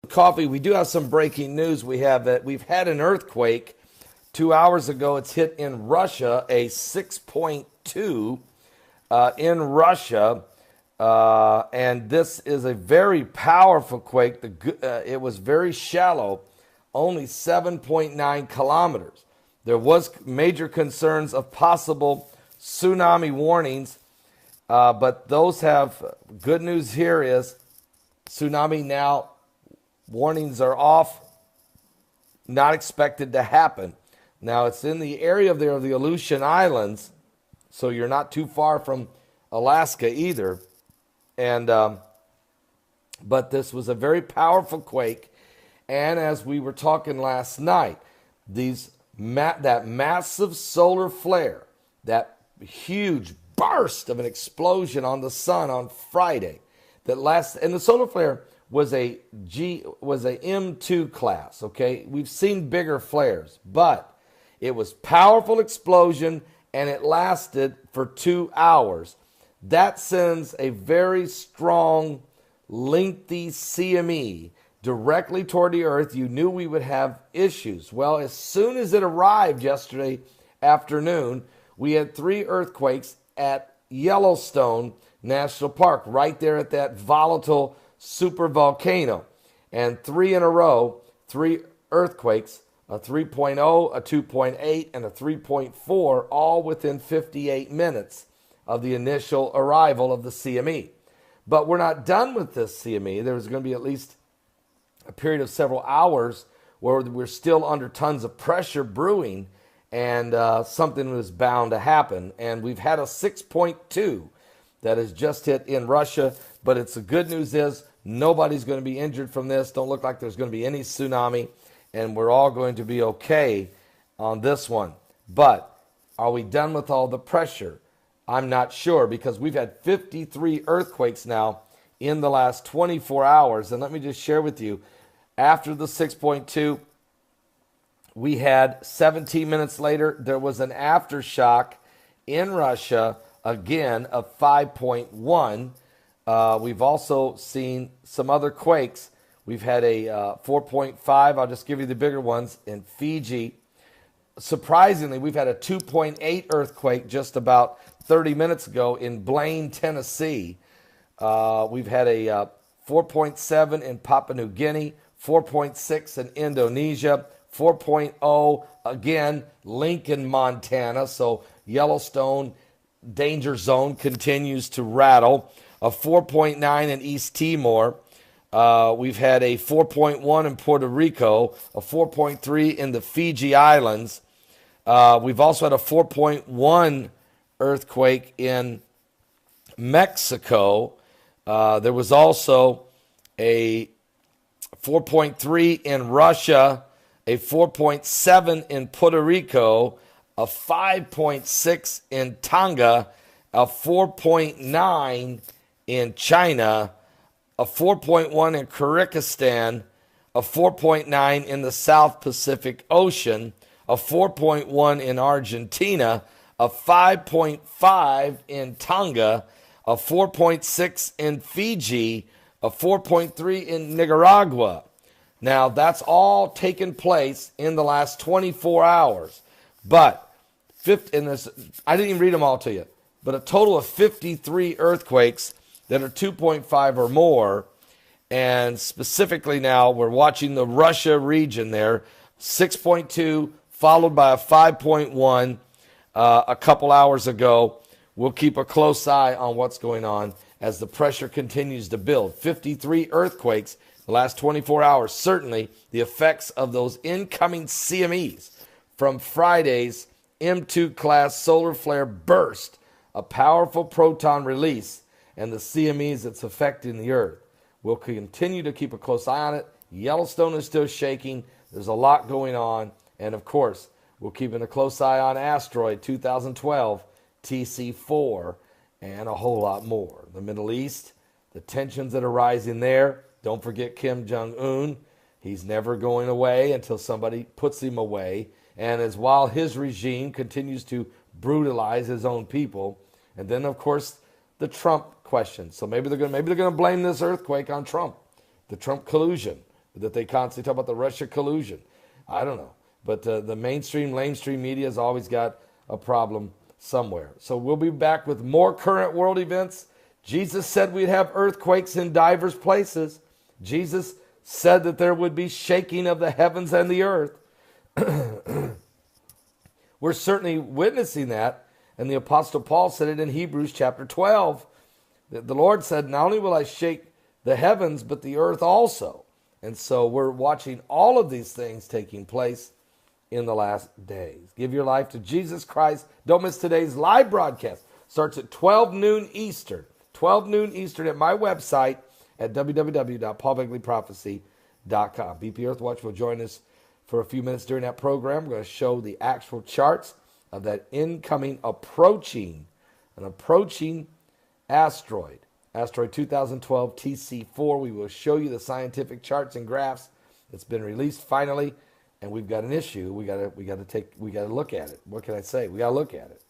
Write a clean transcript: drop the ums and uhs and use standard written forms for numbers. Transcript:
Coffee, we do have some breaking news. We've had an earthquake 2 hours ago. It's hit in Russia, a 6.2 in Russia, and this is a very powerful quake. It was very shallow, only 7.9 kilometers. There was major concerns of possible tsunami warnings, but those have good news. Here is tsunami now. Warnings are off, not expected to happen. Now, it's in the area of the Aleutian Islands, so you're not too far from Alaska either. And but this was a very powerful quake, and as we were talking last night, that massive solar flare, that huge burst of an explosion on the sun on Friday, and the solar flare was a M2 class. Okay, we've seen bigger flares, but it was powerful explosion and it lasted for 2 hours. That sends a very strong, lengthy CME directly toward the earth. You knew we would have issues. Well, as soon as it arrived yesterday afternoon, we had 3 earthquakes at Yellowstone National Park, right there at that volatile super volcano, and 3 in a row, 3 earthquakes, a 3.0, a 2.8, and a 3.4, all within 58 minutes of the initial arrival of the CME. But we're not done with this CME. There's going to be at least a period of several hours where we're still under tons of pressure brewing, and something was bound to happen. And we've had a 6.2 that has just hit in Russia, but the good news is nobody's going to be injured from this. Don't look like there's going to be any tsunami, and we're all going to be okay on this one. But are we done with all the pressure? I'm not sure, because we've had 53 earthquakes now in the last 24 hours. And let me just share with you, after the 6.2, we had 17 minutes later, there was an aftershock in Russia, again, of 5.1. We've also seen some other quakes. We've had a 4.5. I'll just give you the bigger ones in Fiji. Surprisingly, we've had a 2.8 earthquake just about 30 minutes ago in Blaine, Tennessee. We've had a 4.7 in Papua New Guinea, 4.6 in Indonesia, 4.0 again, Lincoln, Montana. So Yellowstone danger zone continues to rattle. A 4.9 in East Timor. We've had a 4.1 in Puerto Rico, a 4.3 in the Fiji Islands. We've also had a 4.1 earthquake in Mexico. There was also a 4.3 in Russia, a 4.7 in Puerto Rico, a 5.6 in Tonga, a 4.9 in China, a 4.1 in Kyrgyzstan, a 4.9 in the South Pacific Ocean, a 4.1 in Argentina, a 5.5 in Tonga, a 4.6 in Fiji, a 4.3 in Nicaragua. Now, that's all taken place in the last 24 hours. But I didn't even read them all to you, but a total of 53 earthquakes that are 2.5 or more. And specifically now, we're watching the Russia region there, 6.2, followed by a 5.1 a couple hours ago. We'll keep a close eye on what's going on as the pressure continues to build. 53 earthquakes the last 24 hours. Certainly the effects of those incoming CMEs from Friday's M2 class solar flare burst, a powerful proton release, and the CMEs that's affecting the earth. We'll continue to keep a close eye on it. Yellowstone is still shaking. There's a lot going on. And of course, we're keeping a close eye on asteroid 2012, TC4, and a whole lot more. The Middle East, the tensions that are rising there. Don't forget Kim Jong-un. He's never going away until somebody puts him away. And while his regime continues to brutalize his own people. And then, of course, the Trump question. So maybe they're going to blame this earthquake on Trump, the Trump collusion. that they constantly talk about the Russia collusion. I don't know. But the mainstream, lamestream media has always got a problem somewhere. So we'll be back with more current world events. Jesus said we'd have earthquakes in diverse places. Jesus said that there would be shaking of the heavens and the earth. We're certainly witnessing that. And the Apostle Paul said it in Hebrews chapter 12. That the Lord said, not only will I shake the heavens, but the earth also. And so we're watching all of these things taking place in the last days. Give your life to Jesus Christ. Don't miss today's live broadcast. Starts at 12 noon Eastern. 12 noon Eastern at my website at www.paulbegleyprophecy.com. BP Earthwatch will join us for a few minutes during that program. We're going to show the actual charts of that incoming, approaching asteroid 2012 TC4. We will show you the scientific charts and graphs. It's been released finally, and we've got an issue. We got to look at it. What can I say? We got to look at it.